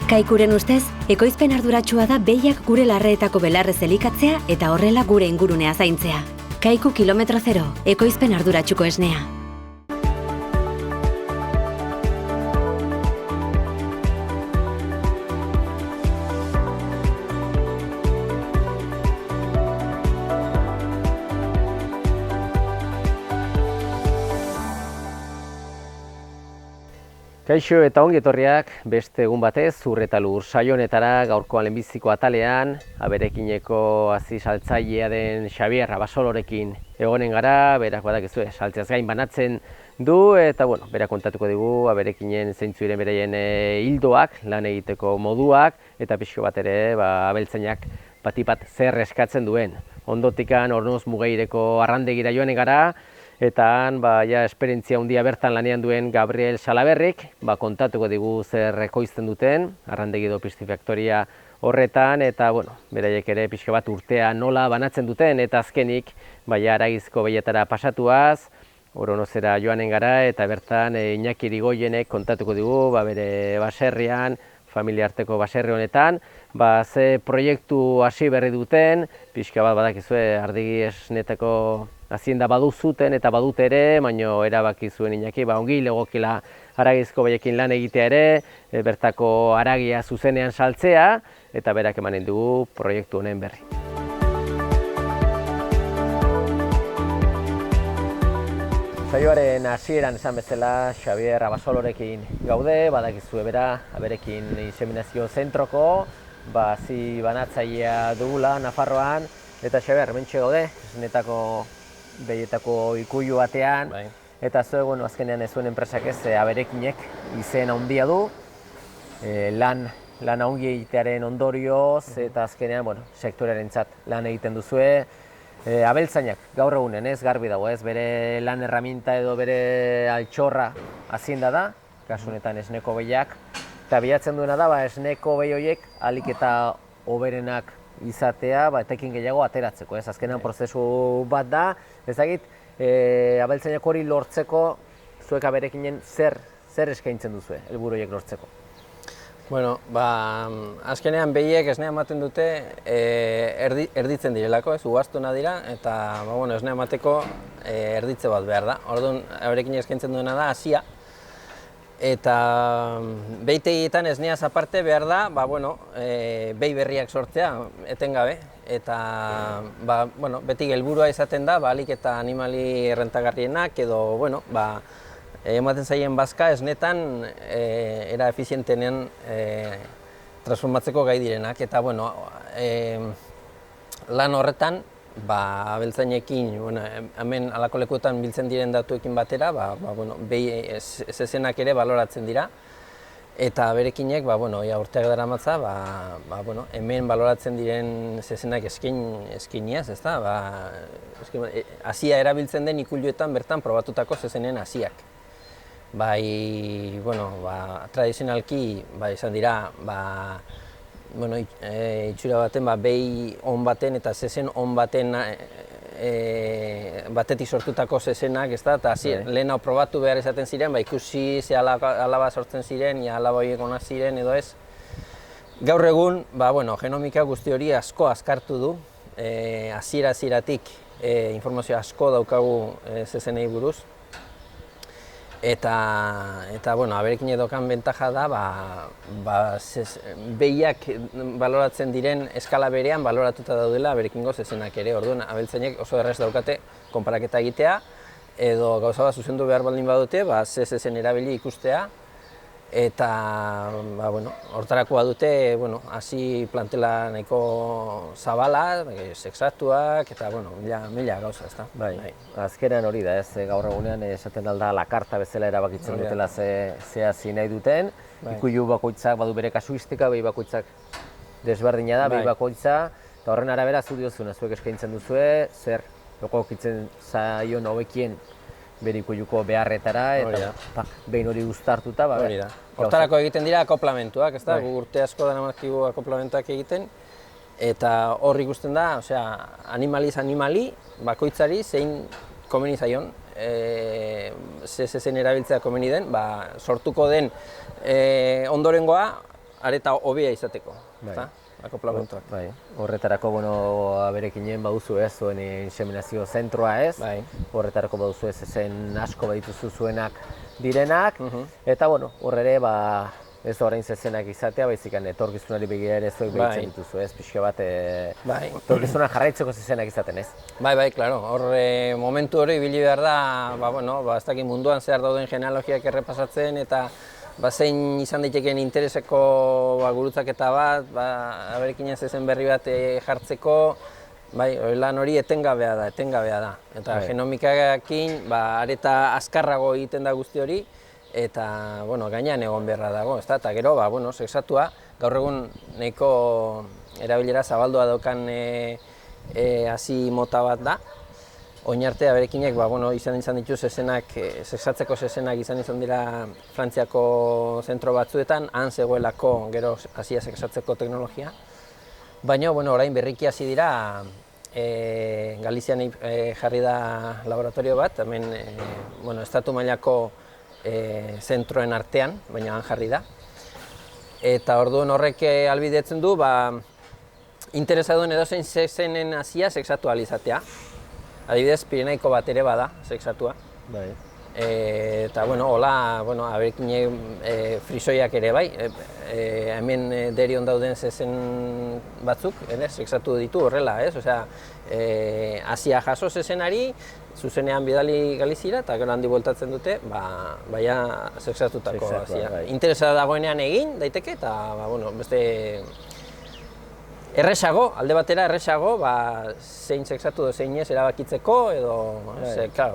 Kaikuren ustez, ekoizpen arduratsua da behiak gure larreetako belarrez elikatzea eta horrela gure ingurunea zaintzea. Kaiku kilometro zero, ekoizpen arduratsuko esnea. Kaixo eta ongi etorriak beste egun batez Zur eta Lur saio honetara gaurkoan lehenbiziko atalean aberekineko hazi saltzailea den Xabier Abasolorekin egonen gara, berak badakizue saltzeaz gain banatzen du eta berak kontatuko digu aberekinen zeintzu diren beraien ildoak, lan egiteko moduak eta pixko bat ere abeltzainak batik bat zer eskatzen duen. Ondotikan Ornoz Mugeireko arrandegira joanen gara. Eta esperientzia handia bertan lanean duen Gabriel Salaberrik kontatuko digu zer ekoizten duten, arrandegi edo pistifaktoria horretan, eta beraiek ere pixka bat urtea nola banatzen duten, eta azkenik Aragizko behietara pasatuaz, Oronozera joanen gara, eta bertan Iñaki Irigoyenek kontatuko digu bere baserrian, familiarteko baserri honetan, ze proiektu hasi berri duten, pixka bat badakizue ardegi esnetako hazienda badu zuten eta badute ere, baina erabaki zuen Iñaki, ongi legokila Aragizko behiekin lan egitea ere, bertako haragia zuzenean saltzea, eta berak emanen dugu proiektu honen berri. Saioaren hasieran esan bezala Xabier Abasolorekin gaude, badakizue bera, aberekin inseminazio zentroko, hazi banatzailea dugula Nafarroan, eta Xabier, hementxe gaude, esnetako behietako ikuilu batean, eta zuen azkenean ez zuen enpresak ez aberekinek izen handia du, lan ongi egitearen ondorioz, eta azkenean sektorearentzat lan egiten duzue. Abeltzainak gaur egunen ez garbi dago ez, bere lan erraminta edo bere altxorra hazienda da, kasu honetan esneko behiak, eta bilatzen duena da esneko behi horiek ahalik eta hoberenak izatea, etekin gehiago ateratzeko, ez azkenean prozesu bat da, ezagit, abeltzainak hori lortzeko zuek aberekinen zer eskaintzen duzue, helburu horiek lortzeko? Azkenean behiek esnea ematen dute erditzen direlako, ugaztuna dira, eta esnea emateko erditze bat behar da. Orduan, aberekin eskaintzen duena da hazia, eta behitegietan esneaz aparte behar da, behi berriak sortzea etengabe, eta beti helburua izaten da, ahalik eta animali errentagarrienak edo, ematen zaien bazka esnetan era efizientenean transformatzeko gai direnak, eta lan horretan abeltzainekin, hemen halako lekuetan biltzen diren datuekin batera, behi zezenak ere baloratzen dira, eta aberekinek urteak daramatza, hemen baloratzen diren zezenak eskiniaz, ezta? Hazia erabiltzen den ikuiluetan bertan probatutako zezenen haziak. Tradizionalki izan dira itxura baten, behi on baten eta zezen on baten batetik sortutako zezenak, eta lehen hau probatu behar izaten ziren, ikusi ze alaba sortzen ziren, alaba horiek onak ziren edo ez. Gaur egun, genomika guzti hori asko azkartu du, hasieratik informazio asko daukagu zezenei buruz. Eta aberekin edokan bentaja da, behiak baloratzen diren eskala berean baloratuta daudela aberekingo zezenak ere. Orduan, abeltzainek oso erraz daukate konparaketa egitea, edo gauza bat zuzendu behar baldin badute, zezen erabili ikustea, eta hortarako badute hazi plantela nahiko zabala, sexatuak, eta mila gauza, ezta? Azkenean hori da ez, gaur egunean esaten alda lakarta bezala erabakitzen dutela ze hazi nahi duten, ikuilu bakoitzak badu bere kasuistika, behi bakoitzak desberdina da, behi bakoitza, eta horren arabera zu diozuna, zuek eskaintzen duzue, zer egokitzen zaion hobekien bere ikuiluko beharretara, eta behin hori uztartuta. Hortarako egiten dira akoplamentuak, ezta? Urte asko daramatkigu akoplamentuak egiten, eta hor ikusten da, animaliz animali, bakoitzari zein komeni zaion, zezen erabiltzea komeni den, sortuko den ondorengoa areta hobea izateko, Bai. ezta? Akoplamentuak. Bai, horretarako, aberekinen baduzu ez, zuen inseminazio zentroa ez, Bai. horretarako baduzu ez, ezen asko badituzu zuenak direnak, eta hor ere, ez orain zezenak izatea, baizik etorkizunari begira ere zuek behitzen dituzu ez, pixka bat, etorkizunak jarraitzeko zezenak izaten ez. Bai, klaro, hor momentu hori ibili behar da, ez dakit munduan zehar dauden genealogiak errepasatzen, eta zein izan daiteken intereseko gurutzaketa bat, aberekinez zezen berri bat jartzeko, lan hori etengabea da. Eta genomikarekin areta azkarrago egiten da guzti hori, eta gainean egon beharra dago, ezta? Eta gero, sexatua, gaur egun nahiko erabilera zabaldua daukan hazi mota bat da. Oin arte aberekinek izan ditu sexatzeko zezenak izan dira Frantziako zentro batzuetan, han zegoelako gero hazia sexatzeko teknologia. Baina orain berriki hasi dira, Galizian jarri da laboratorio bat, hemen estatu mailako zentroen artean, baina han jarri da. Eta orduan horrek ahalbidetzen du, interesa duen edozein zezenen hazia sexatu ahal izatea. Adibidez, Pirenaiko bat ere bada, sexatua. Bai. Eta, hola, aberekinek frisoiak ere bai. Hemen derion dauden zezen batzuk, sexatu ditu horrela, ez? Osea, hazia jaso zezenari, zuzenean bidali Galizira, eta gero handi bueltatzen dute, baina sexatutako hazia. Interesa dagoenean egin daiteke, eta, beste erresago, alde batera erresago, zein sexatu edo zein ez erabakitzeko, edo,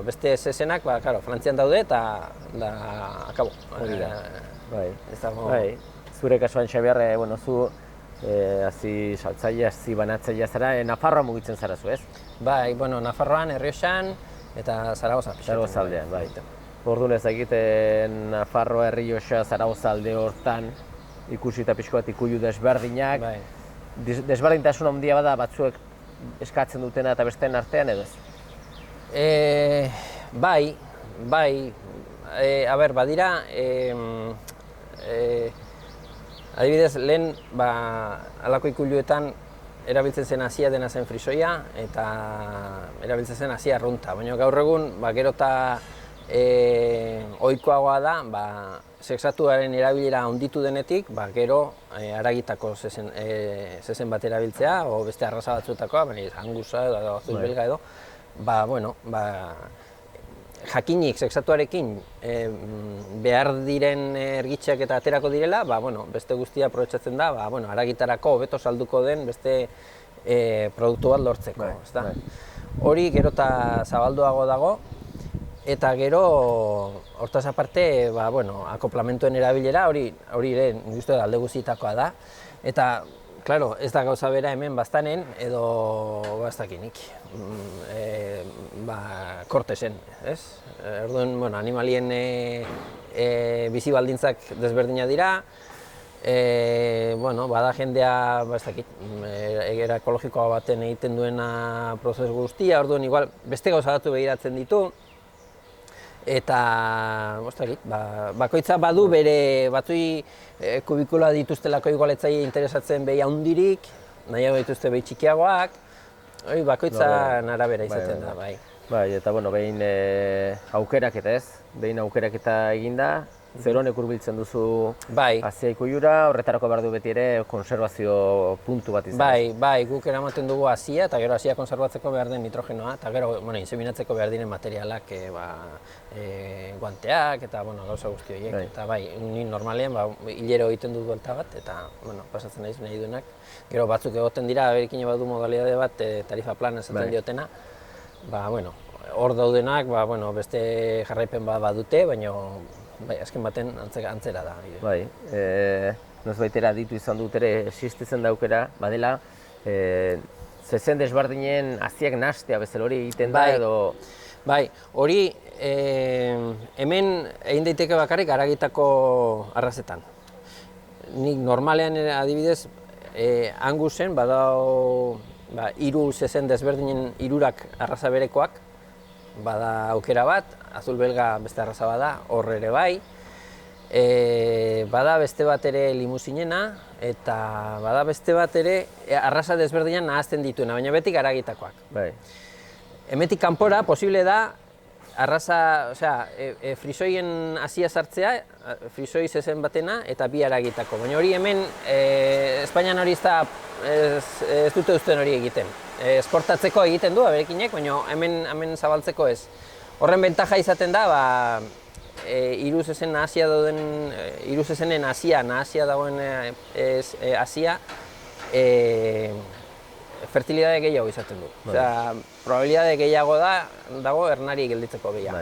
beste zezenak, Frantzian daude eta akabo. Hori da. Bai. Zure kasuan, Xabier, zu hazi saltzaile, hazi banatzailea zara, Nafarroa mugitzen zara zu, ez? Bai, Nafarroan, Errioxan eta Zaragozan. Zaragoza aldean, bai. Orduan ez egiten Nafarroa, Errioxa, Zaragoza alde hortan ikusita pixko bat ikuilu desberdinak. Desberdintasun handia bada batzuek eskatzen dutena eta besteen artean edo ez? Bai. Badira, adibidez, lehen halako ikuiluetan erabiltzen zen hazia dena zen frisoia eta erabiltzen zen hazia arrunta. Baina gaur egun, gero eta ohikoagoa da, sexatuaren erabilera handitu denetik, gero haragitako zezen bat erabiltzea, o beste arraza batzuetakoa, angusa edo azul belga edo, jakinik sexatuarekin behar diren ergitxeak eta aterako direla, beste guztia aprobetxatzen da, haragitarako hobeto salduko den beste produktu bat lortzeko. Hori gero eta zabalduago dago, eta gero, hortaz aparte, akoplamentuen erabilera, hori ere nik alde guztietakoa da. Eta, klaro, ez da gauza bera hemen baztanen, edo baztakinik, kortesen, ez? Orduan, animalien bizi baldintzak desberdina dira, bada jendea, egera ekologikoa baten egiten duena prozesu guztia, orduan, igual, beste gauza batu begiratzen ditu, eta, bakoitza badu bere batzui kubikula dituztelako igualetzai interesatzen behi handirik, nahiago dituzte behi txikiagoak, bakoitza arabera izaten da, bai. Bai, eta behin aukeraketa ez, behin aukeraketa eginda, zeronek hurbiltzen duzu hazia ikuilura, horretarako behar du beti ere konservazio puntu bat izan. Bai, guk eramaten dugu hazia, eta gero hazia konservatzeko behar den nitrogenoa, eta gero inseminatzeko behar diren materialak, guanteak eta gauza guzti horiek. Eta ni normalean hilero egiten dut buelta bat, eta pasatzen naiz nahi duenak. Gero batzuk egoten dira, aberekin badu modalidade bat, tarifa plana esaten diotena. Hor daudenak, beste jarraipen bat badute, baina azken baten antzera da. Bai, nozbaitera ditu izan dut ere existitzen daukera, badela, zezen desberdinen haziak nastea bezala hori egiten da edo... Bai, hori hemen egin daiteke bakarrik haragitako arrazetan. Nik normalean adibidez, Angusen badao 3 zezen desberdinen 3 arraza berekoak, bada aukera bat, azul belga beste arraza bada, hor ere bai. Bada beste bat ere limusinena, eta bada beste bat ere arraza desberdinak nahazten dituena, baina beti garagitakoak. Bai. Hemetik kanpora posible da arraza, frisoien hasia sartzea, frisoi zezen batena eta bi haragitako. Baina hori hemen, Espainian hori ez dute uzten hori egiten. Esportatzeko egiten du aberekinek, baina hemen zabaltzeko ez. Horren bentaja izaten da, hiru zezen nahasia dauden, hiru zezenen nahasia dagoen hasia, fertilidade gehiago izaten du. Osea, probabilidade gehiago dago ernari gelditzeko gehiago.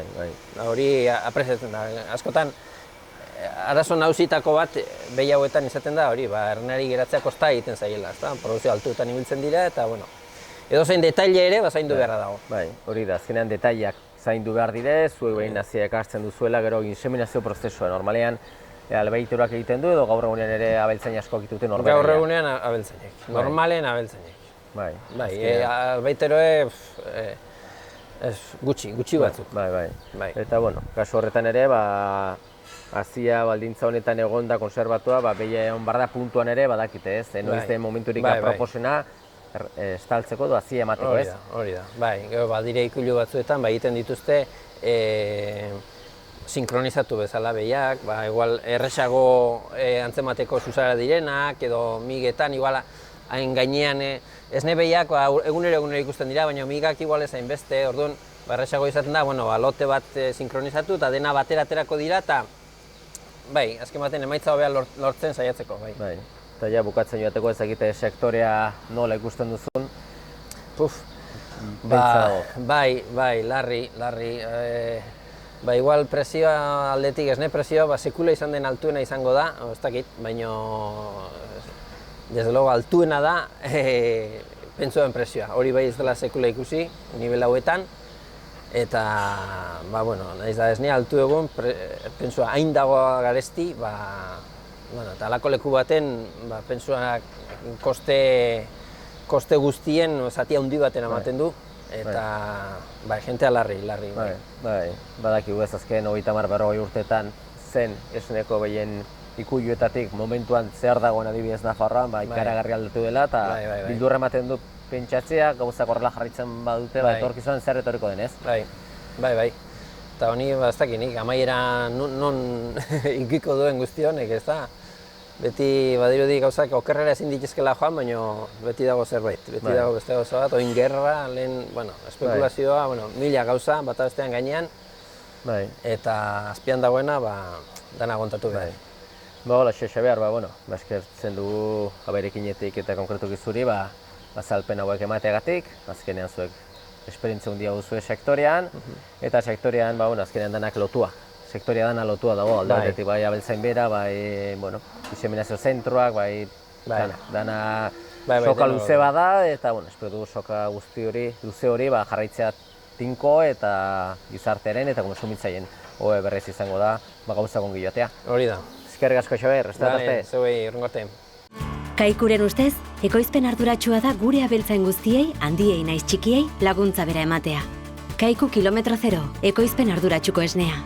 Hori apreziatzen da. Askotan, arazo nausitako bat behi hauetan izaten da, hori, ernari geratzea kosta egiten zaiela, produzio altuetan ibiltzen dira, eta, edozein detaile ere zaindu beharra dago. Hori da, azkenean detaileak zaindu behar dire, zuek behin naziak hartzen duzuela, gero inseminazio prozesua, normalean, albaiturak egiten du, edo gaur egunean ere abeltzain asko egiten dute normalean? Gaur egunean abeltzainek, normalen abeltzainek. Albaiteroe gutxi batzuk. Eta, kasu horretan ere, hazia baldintza honetan egonda konserbatua, behia egon barda puntuan ere badakite ez, noiz den momenturik aproposena estaltzeko edo hazia emateko ez? Hori da, badire ikulu batzuetan, egiten dituzte sinkronizatu bezala behiak, igual erresago antzemateko zuzara direnak, edo migetan, igual hain gainean esne behiak egunero ikusten dira, baina migak igual ez hainbeste, orduan erresago izaten da, lote bat sinkronizatu eta dena batera aterako dira, eta azken batean emaitza hobea lortzen saiatzeko. Eta ja, bukatzen joateko ezagite sektorea nola ikusten duzun? Larri. Igual presioa aldetik, esne presioa, sekula izan den altuena izango da, ez dakit, baina desde luego altuena da pentsoen presioa. Hori bai ez dela sekula ikusi, nivel hauetan, eta, nahiz da esne altu egun, pentsoa hain dago garesti, eta alako leku baten, pentsoak koste guztien zati handi baten ematen du, eta jentea larri. Badakigu ez azken 30-40 urteetan zen esneko behien ikuluetatik momentuan zehar dagoen adibidez Nafarroan, ikaragarri aldatu dela, eta bildurra ematen du pentsatzea, gauzak horrela jarraitzen badute, etorkizuan zer etorriko denez. Eta honi, ez dakinik, amaiera non ikiko duen guzti honek, ez da? Beti badirudi gauzak okerrera ezin dituzkela joan, baina beti dago zerbait. Beti dago beste gauza bat, oin gerra, lehen, espekulazioa, mila gauza, bata bestean gainean, eta azpian dagoena, dana kontatu behar. Hola, Xabier, eskertzen dugu aberekinetik eta konkretuki zuri, azalpen hauek emateagatik, azkenean zuek esperientzia handia duzue sektorean, eta sektorean, azkenean danak lotua. Sektorea dana lotua dago, alde batetik, abeltzain bera, inseminazio zentroak, dana soka luze bada, eta espero dugu soka guzti hori, luze hori, jarraitzea tinko eta gizartearen eta konsumitzaien hobe berrez izango da, gauzak ongi joatea. Hori da. Eskerrik asko, Xabier, ez da arte. Zeuei, urrengo arte. Kaikuren ustez, ekoizpen arduratsua da gure abeltzain guztiei, handiei naiz txikiei, laguntza bera ematea. Kaiku kilometro zero, ekoizpen arduratsuko esnea.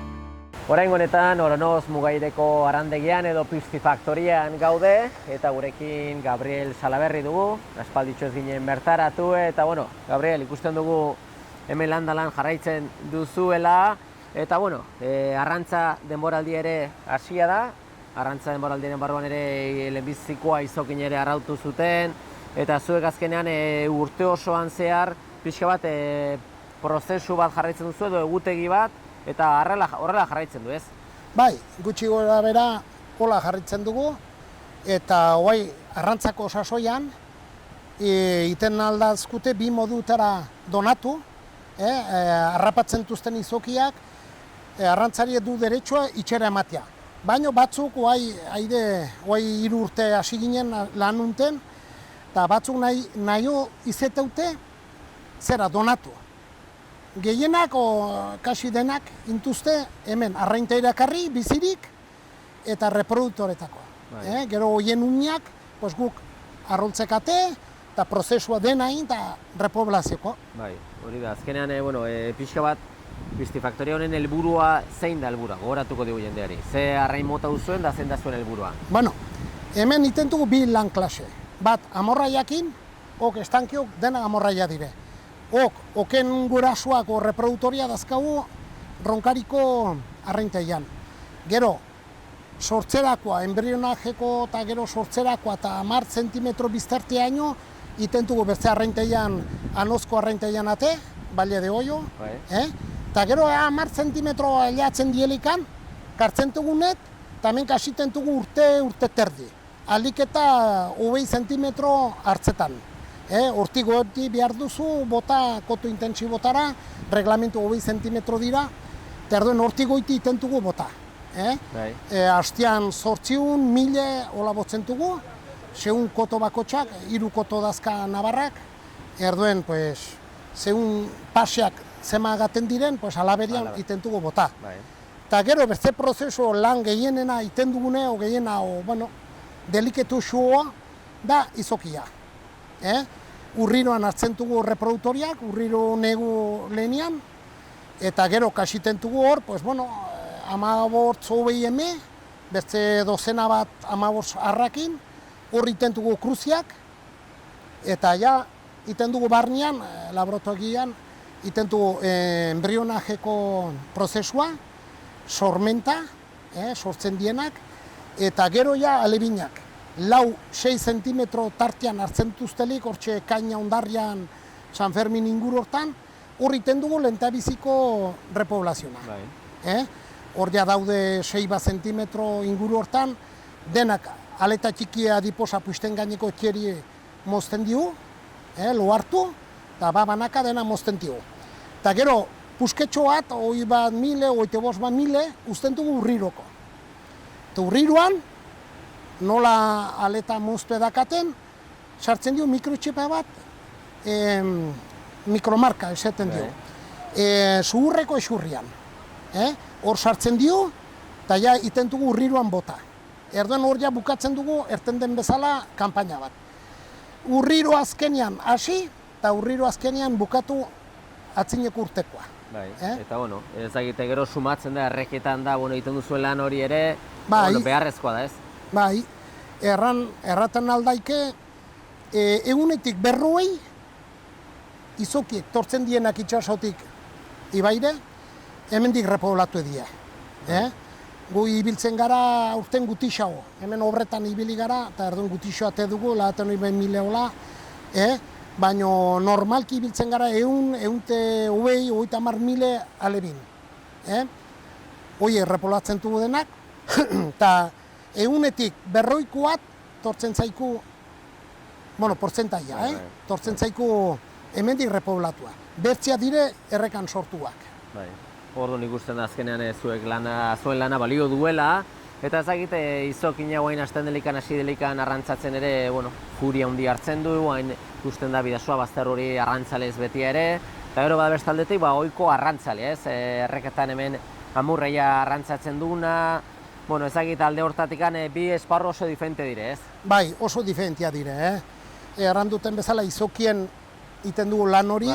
Oraingo honetan, Oronoz Mugaireko arandegian edo piscifaktorian gaude, eta gurekin Gabriel Salaberri dugu, aspalditxo ez ginen bertaratu, eta Gabriel, ikusten dugu hemen landalan jarraitzen duzuela, eta arrantza denboraldi ere hasia da, arrantza denboraldiaren barruan ere lehenbizikoa izokin ere arrautu zuten, eta zuek azkenean urte osoan zehar pixka bat prozesu bat jarraitzen duzu edo egutegi bat, eta horrela jarraitzen du, ez? Bai, gutxi gora bera hola jarraitzen dugu, eta arrantzako sasoian iten aldazkute bi modutara donatu, harrapatzen duzten izokiak, arrantzari du deretsua itxera ematea. Baina batzuk, hiru urte hasi ginen lan unten, eta batzuk nahi izeteute zera donatu. Gehienak, kasi denak, intuzte hemen arrainta irakarri, bizirik, eta reproduktoretako. Gero hoien uniak, guk arroltzekate, eta prozesua denain, eta repoblazioko. Bai, hori da, azkenean, pixka bat, Pistifaktoria honen helburua zein da helburua? Gogoratuko dugu jendeari. Ze arrain mota duzuen da zein da zuen helburua? Bueno, hemen itentugu bi lan klase. Bat, amorraiakin, ok estankiok dena amorraia dire. Oken gurasoak o reproduktoria dazkagu ronkariko arrainteian. Gero, sortzerakoa, embrionajeko eta gero sortzerakoa eta 10 zentimetro biztarteaino itentugu beste arrainteian, anozko arrainteian ate, baile de hoio. Eta gero 10 zentimetro aileatzen dielikan, kartzen dugunet, eta hemen kasiten dugu urte terdi. Aldik eta 20 zentimetro hartzetan. Hortigo hori behar duzu, bota koto intensibotara, reglamentu 20 zentimetro dira, eta erduen hortigo iti itentugu bota. Hastian 800, 1000, hola botzen dugu, segun koto bakotxak, 3 koto dazka nabarrak, erduen, pues, segun paseak zema gaten diren, pues, alaberian itentugu bota. Eta gero, beste prozesu lan gehienena iten dugune, o gehiena, bueno, deliketu xua da izokia. Urriroan hartzen dugu reproduktoriak, urriro negu lehenian, eta gero kasiten dugu hor, pues, bueno, 15 hogei eme, beste dozena bat 15 arrakin, hor iten dugu kruziak, eta ja, iten dugu barnean, laboratogian, iten dugu embrionajeko prozesua, sormenta, sortzen dienak, eta gero ja alebinak. 4-6 zentimetro tartean hartzen duztelik, hortxe kaina ondarrian San Fermin inguru hortan, hor iten dugu lehentabiziko repoblaziona. Hor ja daude 6 zentimetro inguru hortan, denak aleta txikia adiposa puisten gaineko txeri mozten diu, lo hartu, eta babanaka dena mozten diu. Eta gero, pusketxo bat, 20.000, 25.000, usten dugu urriroko. Eta urriruan, nola aleta moztu edakaten, sartzen dio mikrotxipa bat, mikromarka esaten dio. Zuhurreko esurrian. Hor sartzen dio, eta ja iten dugu urriruan bota. Erdoen hor ja bukatzen dugu, erten den bezala, kanpaina bat. Urriro azkenean hasi, eta urriro azkenean bukatu atzineko urtekoa. Eta, bueno, ezagite gero sumatzen da, erreketan da, bueno, egiten duzuen lan hori ere, beharrezkoa da, ez? Bai, erraten aldaike, egunetik 40 izokiek tortzen dienak itxasotik ibaire, hemendik repoblatu edia. Gu ibiltzen gara urten gutixago, hemen obretan ibili gara, eta erduen gutixoa te dugu, lahaten hori behin 1000 hola, baina normalki ibiltzen gara eunte hogei, 30.000 alebin. Hoi repoblatzen dugu denak, eta egunetik 40 tortzen zaiku, bueno, portzentaia, tortzen zaiku hemendik repoblatua. Bertzia dire errekan sortuak. Orduan ikusten da azkenean zuen lana balio duela, eta ezagite izokina guain hasten delikan, hasi delikan arrantzatzen ere, bueno, furia handi hartzen du, guain ikusten da bidasua bazter hori arrantzalez beti ere, eta gero bada bestaldetik, ohiko arrantzale, ez? Erreketan hemen amurreia arrantzatzen duguna, bueno, ezagite alde hortatikan bi esparru oso diferente dire, ez? Bai, oso diferentia dire, erranduten bezala izokien iten dugu lan hori,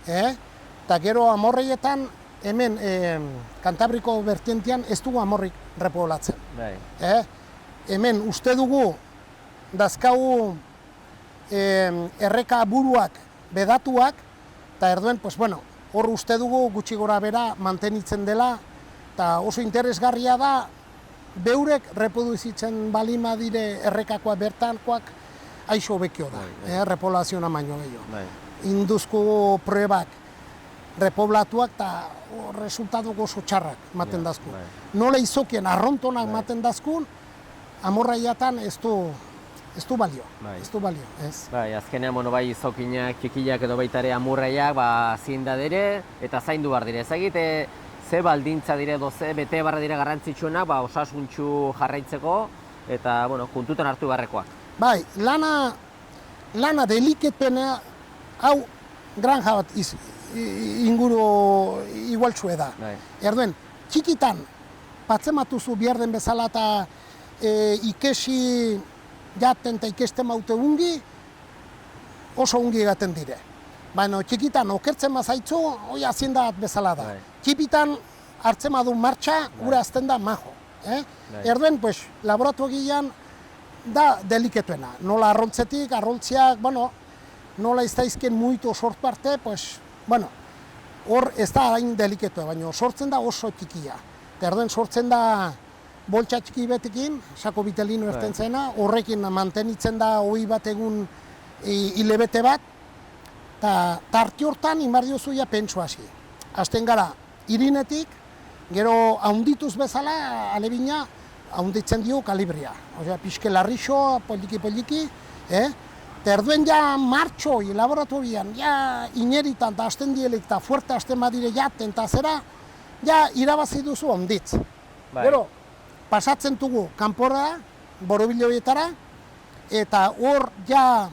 eta gero amorreietan, hemen Kantabriko bertientian ez dugu amorrik repoblatzen. Hemen uste dugu dazkagu erreka buruak bedatuak, eta erduen, pues bueno, hor uste dugu gutxi gora bera mantenitzen dela, eta oso interesgarria da, beurek reproduzitzen balima dire errekakoak bertankoak aixo bekio da, repoblaziona baino gehiago. Induzko pruebak repoblatuak eta resultatu oso txarrak maten dazku. Nola izokien arrontonak maten dazkun, amorraiatan ez du balio. Ez du balio, ez. Azkenean, bai, izokinak, txikiak edo baita ere amurraiak, zinda dire eta zaindu behar dire. Ezagite, ze baldintza dire edo ze bete barra dire garrantzitsuenak, osasuntxu jarraitzeko eta, bueno, kontutan hartu beharrekoak. Bai, lana deliketpena, hau granja bat inguru igualtsue da. Erduen, txikitan, patzematuzu behar den bezala eta ikesi jaten eta ikesten maute ungi, oso ungi gaten dire. Baina txikitan okertzen mazaitzu, hoi aziendat bezala da. txipitan hartzen badu martxa, ura azten da majo. Erduen, pues, laboratogian da deliketuena. Nola arrontzetik, arrontziak, bueno, nola ez daizken muitu sortu parte, pues, bueno, hor ez da hain deliketua, baina sortzen da oso txikia. Erduen sortzen da boltsa txiki betekin, sako bitelino erten zena, horrekin mantenitzen da hoi bat egun hilebete bat, eta tarte hortan inbar diozuia pentsu hasi. Hasten gara, irinetik, gero haundituz bezala, alebina, haunditzen dio kalibria. Osea, pixke larrixo, poliki, eta erduen ja martxoi, laboratorian, ja ineritan eta hasten dielik eta fuerte hasten badire jaten eta zera, ja irabazi duzu onditz. Gero, pasatzen dugu kanpora, borobiloietara, eta hor ja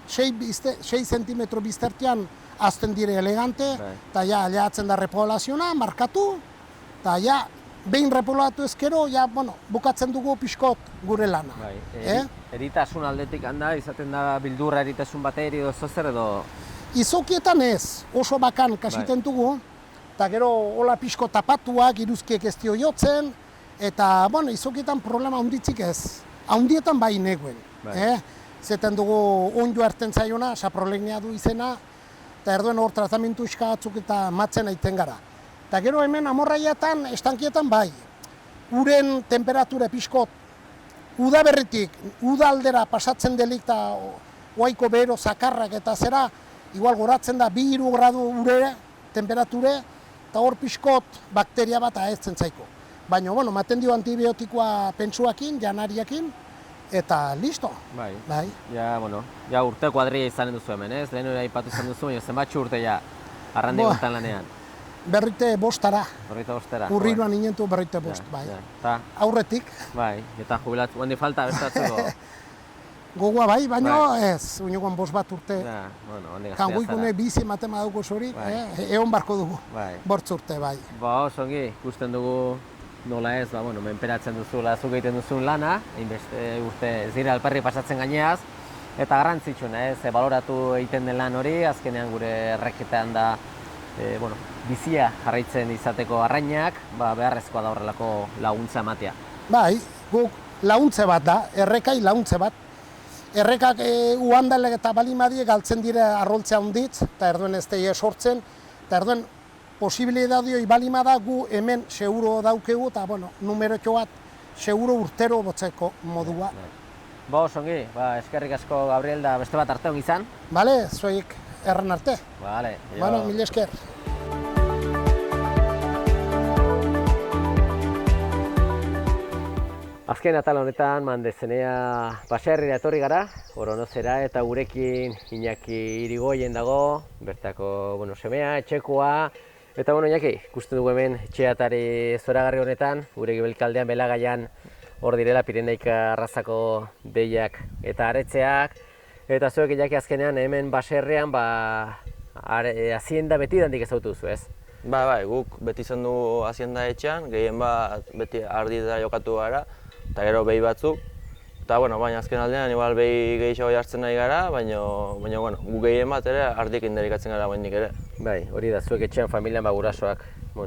6 zentimetro biztertian azten dire elegante, eta ja aldeatzen da repoblaziona, markatu, eta ja behin repoblatu ezkero, ja, bueno, bukatzen dugu pixkot gure lana. Eritasun aldetik handa, izaten da bildurra eritasun bateri edo zozer edo? Izokietan ez, oso bakan kasiten dugu, eta gero hola pixko tapatuak, iruzkiek ez dio jotzen, eta, bueno, izokietan problema handitzik ez, handietan bai neguen. Zeten dugu onjo hartzen zaiona, saprolegnia du izena, eta erduen hor tratamentu iskatzuk eta matzen aiten gara. Eta gero hemen amorraiatan, estankietan bai, uren temperatura pixkot, udaberritik, udaldera pasatzen delik eta oaiko bero zakarrak eta zera, igual goratzen da 2-3 gradu ure, temperature, eta hor pixkot bakteria bat ahetzen zaiko. Baina, bueno, maten dio antibiotikoa pentsuakin, janariakin, eta listo. Bai. Ja, bueno, ja urte kuadria izanen duzu hemen, ez? Lehen hori aipatu izan duzu, baina zenbatxu urte ja arrandi gontan lanean? Berrite bostara. Berrite bostara. Urriruan inentu berrite bost, bai. Aurretik. Bai, eta jubilatu, guandi falta bestatzeko? Gogoa bai, baina ez, uneguan bost bat urte. Kanguikune bizi ematen badugu zori, egon barko dugu. Bortz urte, bai. Ba, oso ongi, ikusten dugu nola ez, menperatzen duzula, zuk egiten duzun lana, hainbeste urte ez dira alperri pasatzen gaineaz, eta garrantzitsuna ez, baloratu egiten den lan hori, azkenean gure erreketan da, bizia jarraitzen izateko arrainak, beharrezkoa da horrelako laguntza ematea. Bai, guk laguntze bat da, errekai laguntze bat. Errekak uandalek eta balimadiek galtzen dire arroltzea honditz, eta erduen ez teie sortzen, eta erduen posibilidadioi balimada gu hemen seguro daukegu, eta numerotxo bat seguro urtero botzeko modua. Ba, osongi, eskerrik asko Gabriel da beste bat arte hon izan. Bale, zoik erran arte. Bale. Bueno, mil esker. Azken atal honetan, Mandezenea baserrira etorri gara, Oronozera, eta gurekin Iñaki Irigoyen dago, bertako semea, etxekoa, eta Iñaki, ikusten dugu hemen etxeatari zoragarri honetan, gure gibelkaldean belagaian hor direla Pireneika arrazako behiak eta aretzeak, eta zuek Iñaki azkenean hemen baserrean hazienda beti dandik ezautu duzu, ez? Bai, guk beti izan du hazienda etxean, gehien bat beti arditara jokatu gara, eta gero behi batzuk, eta baina azken aldean igual behi gehiago jartzen nahi gara, baina gu gehien bat ere ardiekin delikatzen gara guaindik ere. Bai, hori da, zuek etxean familian gurasoak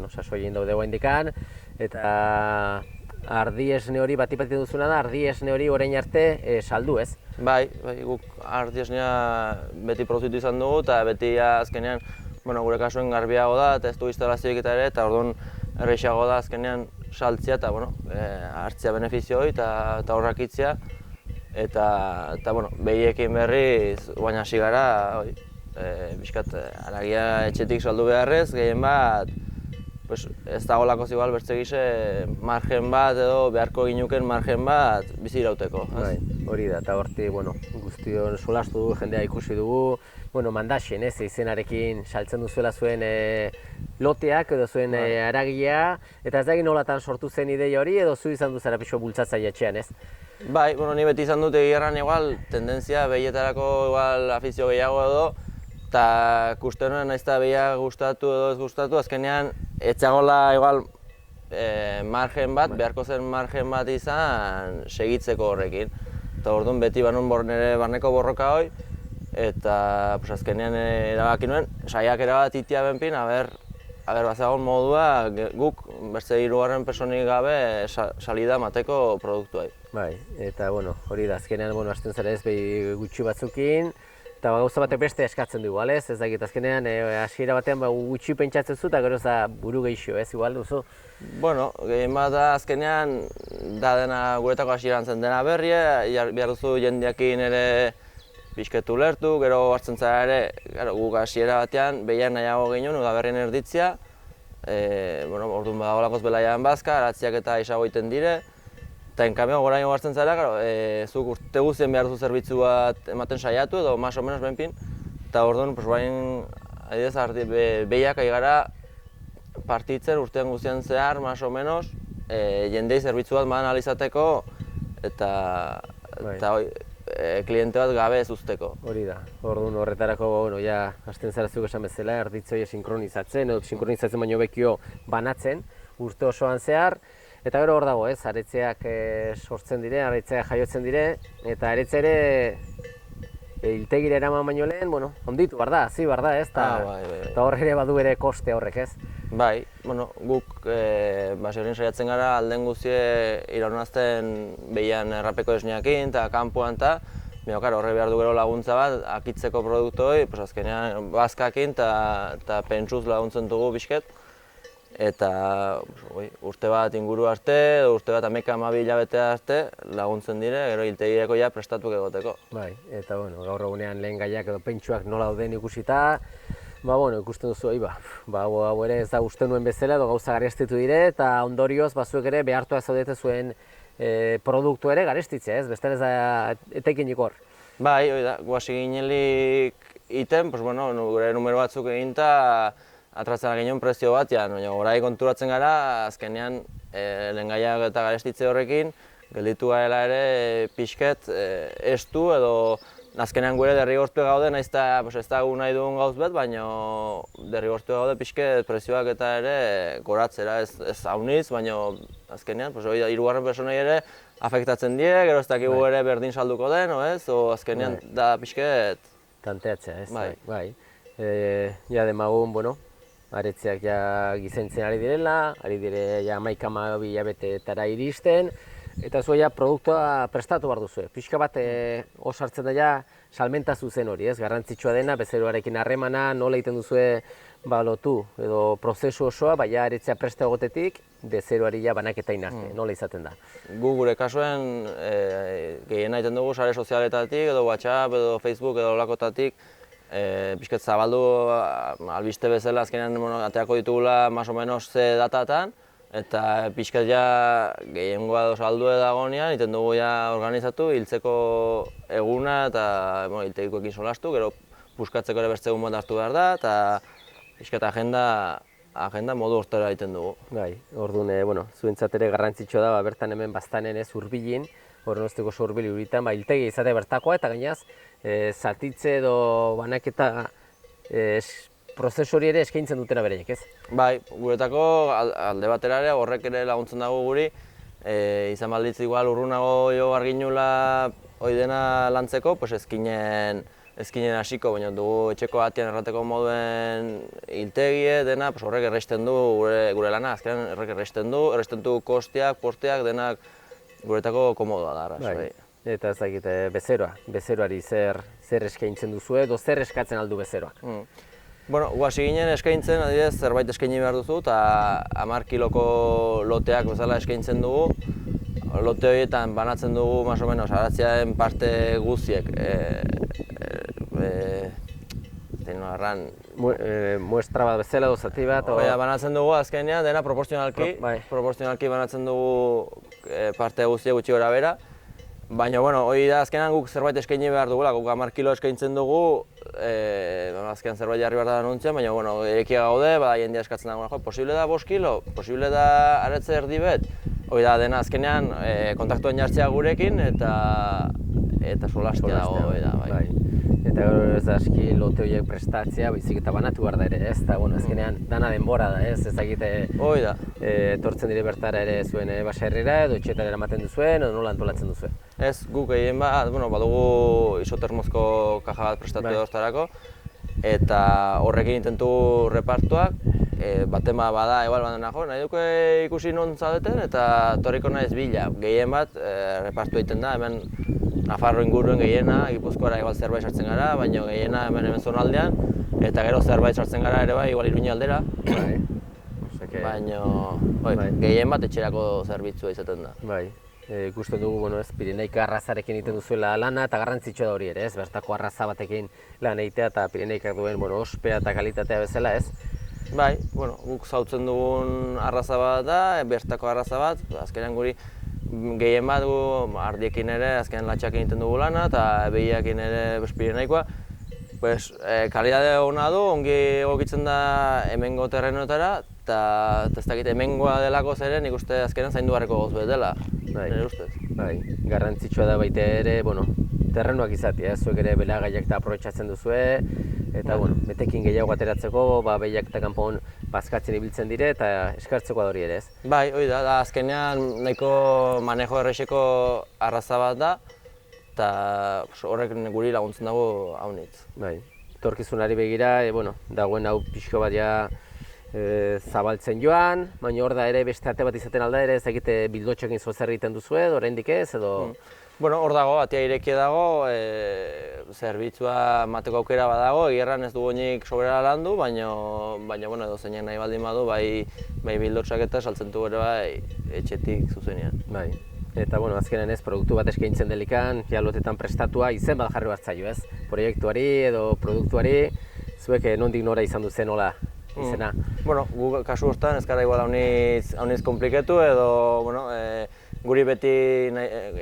sasoi egin daude guaindikan, eta ardi esne hori bat duzuna da, ardi esne hori orain arte saldu, ez? Bai, guk ardi esnea beti produzitu izan dugu, eta beti azkenean gure kasuen garbiago da, eta ez du instalazioik eta ere, eta orduan errexago da azkenean saltzea eta hartzea benefizioi eta horrak itzea. Eta behiekin berriz guain hasi gara, bizkat haragia etxetik saldu beharrez, gehien bat ez dagolako igual bertze gise margen bat edo beharko ginuken margen bat bizi irauteko. Hori da, eta horti guztion solastu dugu, jendea ikusi dugu, Mandaxen izenarekin saltzen duzuela zuen loteak edo zuen haragia, eta ez da egin nolatan sortu zen ideia hori edo zu izan duzara pixo bultzatzaile etxean, ez? Bai, ni beti izan dut egirran igual, tendentzia behietarako afizio gehiago edo, eta ikusten nuen nahiz eta behia gustatu edo ez gustatu, azkenean etxagola igual margen bat, beharko zen margen bat izan segitzeko horrekin. Eta orduan beti banun nire barneko borroka hoi, eta azkenean erabaki nuen, saiakera bat itia benpin, bazegon modua guk beste 3. pertsonik gabe salida mateko produktuai. Bai, eta hori da, azkenean hasten zara ez behi gutxi batzukin, eta gauza batek beste eskatzen dugu, ez? Ez dakit, azkenean hasiera batean gutxi pentsatzen zu, eta gero buru gehiago, ez? Igual duzu? Bueno, gehien bat da azkenean da dena guretako hasieran zen dena berria, behar duzu jendeakin ere pixketu lertu, gero hartzen zara ere, guk hasiera batean behian nahiago ginen, udaberrien erditzia, orduan badagoelakoz belaian bazka, aratziak eta isago egiten dire, eta enkameo goraino hartzen zara, zuk urte guztien behar duzu zerbitzu bat ematen saiatu edo más o menos benpin, eta orduan, bain, behiak aigara partitzen urtean guztien zehar, más o menos, jendei zerbitzu bat madan alizateko eta kliente bat gabe ez uzteko. Hori da, orduan horretarako, hasten zara zuk esan bezala, erditzoia sinkronizatzen, edo sinkronizatzen baino bekio banatzen, urte osoan zehar, eta gero hor dago, aretzeak sortzen dire, aretzeak jaiotzen dire, eta aretze ere hiltegira eraman baino lehen, onditu, barda, ez? Eta hor ere badu ere koste horrek, ez? Bai, guk baserrin saiatzen gara alden guztie iraunazten behian errapeko esneakin eta kanpoan eta horre behar du gero laguntza bat, akitzeko produktoi, azkenean bazkakin eta pentsuz laguntzen dugu bizket. Eta urte bat inguru arte, urte bat 11-12 hilabete arte laguntzen dire, gero hiltegireko prestatuk egoteko. Bai, eta gaur egunean lehen gaiak edo pentsuak nola dauden ikusita, ikusten duzu, hau ere ez da uste nuen bezala edo gauza garestitu dire, eta ondorioz zuek ere behartua zaudete zuen produktu ere garestitzea, ez? Beste ez da etekinik hor. Bai, hori da, guasi ginelik iten, gure numero batzuk egin eta atratzen ginen prezio batean, baina orai konturatzen gara, azkenean lehen gaiak eta garestitze horrekin, gelditu garela ere pixket estu edo azkenean gure derrigortu gaude, nahiz eta ez da gu nahi dugun gauz bet, baina derrigortu gaude pixket prezioak eta ere goratzera, ez hauniz, baina azkenean, 3. pertsonei ere afektatzen die, gero ez dakigu ere berdin salduko den, azkenean da pixket... Tanteatzea, ez? Bai. Demagun, aretzeak gizentzen ari direla, ari dire 11-12 hilabetetara iristen, eta zuea produktua prestatu behar duzu. Pixka bat osartzen da salmenta zuzen hori, ez? Garrantzitsua dena, bezeroarekin harremana, nola egiten duzue lotu edo prozesu osoa, aretzea presta egotetik, bezeroari banaketain arte, nola izaten da. Gu gure kasuen gehien egiten dugu sare sozialetatik, edo WhatsApp, edo Facebook, edo olakotatik, pixket zabaldu albiste bezala azkenean ateako ditugula más o menos ze datatan, eta pixket gehiengoa saldu edagonean, egiten dugu organizatu, hiltzeko eguna eta hiltegikoekin solastu, gero puskatzeko ere beste egun bat hartu behar da, eta pixket agenda modu hortara egiten dugu. Bai, orduan, zuentzat ere garrantzitsua da, bertan hemen baztanen ez urbilin, Horrenozteko sorbili huritan, hiltegi izate bertakoa, eta gainaz, zatitze edo banaketa prozesu hori ere eskaintzen dutena bereiek, ez? Bai, guretako alde batera ere horrek ere laguntzen dago guri, izan balditz igual urrunago jo arginula hori dena lantzeko, ezkinen hasiko, baina dugu etxeko atian errateko moduen hiltegie dena, horrek erresten du gure lana, azkenean horrek erresten du kostiak, posteak, denak guretako komodoa da, arras. Eta ez dakit, bezeroari zer eskaintzen duzu edo zer eskatzen aldu bezeroak? Bueno, guasi ginen eskaintzen, adibidez, zerbait eskaini behar duzu, eta 10 kiloko loteak bezala eskaintzen dugu. Lote horietan banatzen dugu, más o menos, aratziaren parte guztiek. Muestra bat bezala edo zati bat? Banatzen dugu azkenean, dena proportzionalki banatzen dugu parte guztiek gutxi gora bera. Baina, hori da azkenan guk zerbait eskaini behar dugula, guk 10 kilo eskaintzen dugu, azkenan zerbait jarri behar da anuntzien, baina, erekia gaude, jendea eskatzen dagoen, posible da 5 kilo, posible da aretze erdi bet, hori da dena azkenean kontaktuen jartzea gurekin eta solastea dago, bai. Eta gero ez da aski lote horiek prestatzea, baizik eta banatu behar da ere, ez? Eta, azkenean dana denbora da, ez? Ez dakite etortzen dire bertara ere zuen baserrira, edo etxeetan eramaten duzuen, edo nola antolatzen duzuen? Ez, guk egin badugu isotermozko kaja bat prestatu edoztarako, eta horrekin intentu repartuak, baten bada, igual bandena jo, nahi duke ikusi non zaudeten eta torriko naiz bila. Gehien bat, repartu egiten da, hemen Nafarro inguruen gehiena, Gipuzkoara igual zerbait sartzen gara, baina gehiena hemen zonaldean, eta gero zerbait sartzen gara ere bai, igual Iruña aldera. Baina, gehien bat etxerako zerbitzua izaten da. Bai. Ikusten dugu, Pireneika arrazarekin egiten duzuela lana eta garrantzitsua da hori ere, ez? Bertako arraza batekin lan egitea eta Pireneikak duen ospea eta kalitatea bezala, ez? Bai, guk zautzen dugun arraza bat da, bertako arraza bat, azkenean guri gehien bat gu ardiekin ere, azkenean latxakin egiten dugu lana eta behiakin ere Pireneikoa. Kalidade ona du, ongi egokitzen da hemengo terrenoetara, eta ez dakit hemengoa delako zeren nik uste azkenean zaindu beharreko gauz bet dela, nire ustez. Bai, garrantzitsua da baita ere, terrenoak izatea, zuek ere belagaiak eta aprobetxatzen duzue, eta betekin gehiago ateratzeko, behiak eta kanpon bazkatzen ibiltzen dire eta eskartzeko da hori ere, ez? Bai, hori da, azkenean nahiko manejo errexeko arraza bat da, eta horrek guri laguntzen dago haunitz. Bai, etorkizunari begira, dagoen hau pixko bat ja zabaltzen joan, baina hor da ere beste ate bat izaten alda ere, ez egite bildotxekin zer egiten duzu edo, oraindik ez, edo... Hor dago, atea irekia dago, zerbitzua mateko aukera badago, egirran ez dugu nik soberara landu, baina edo zeinak nahi baldin badu, bai bildotxak eta saltzen du ere bai etxetik zuzenean. Bai. Eta, azkenen ez, produktu bat eskaintzen delikan, jalotetan prestatua, izen bat jarri hartzaio, ez? Proiektuari edo produktuari, zuek nondik nora izan duzen hola izena? Gu kasu hortan ez gara igual hauniz kompliketu edo, guri beti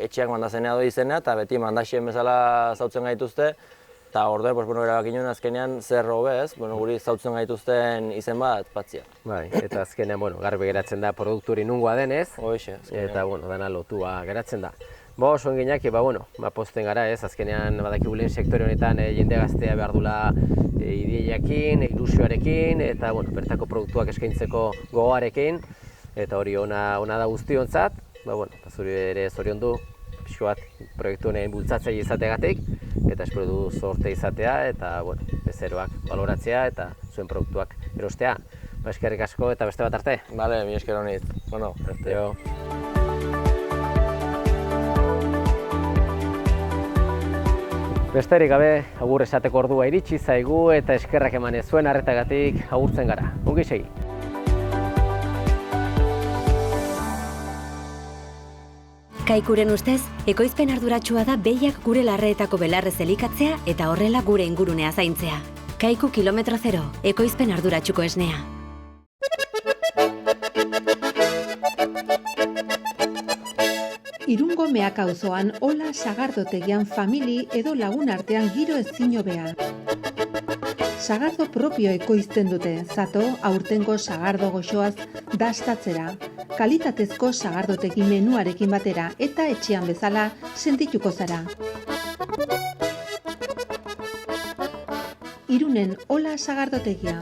etxeak mandazenea du izena eta beti mandaxien bezala zautzen gaituzte. Eta orduen, erabaki nuen azkenean zer hobe ez, guri zautzen gaituzten izen bat batzia. Bai, eta azkenean, garbi geratzen da produkturi nungoa denez. Hoxe, azkenean. Eta, dana lotua geratzen da. Oso enginaki, pozten gara ez, azkenean badakigu lehen sektore honetan jende gaztea behar dula ideiakin, ilusioarekin, eta bertako produktuak eskaintzeko gogoarekin, eta hori ona da guztiontzat, zuri ere zoriondu, pixko bat proiektu honen bultzatzaile izateagatik, eta espero du zorte izatea, eta bezeroak baloratzea, eta zuen produktuak erostea. Eskerrik asko eta beste bat arte. Bale, mi esker honit. Arte. Besterik gabe, agur esateko ordua iritsi zaigu eta eskerrak emanez zuen arretagatik agurtzen gara. Ongi segi. Kaikuren ustez, ekoizpen arduratsua da behiak gure larreetako belarrez elikatzea eta horrela gure ingurunea zaintzea. Kaiku kilometro zero, ekoizpen arduratsuko esnea. Irungo Meak auzoan Ola sagardotegian famili edo lagun artean giro ezin hobea. Sagardo propio ekoizten dute, zato aurtengo sagardo goxoaz dastatzera. Kalitatezko sagardotegi menuarekin batera eta etxean bezala sentituko zara. Irunen Ola sagardotegia.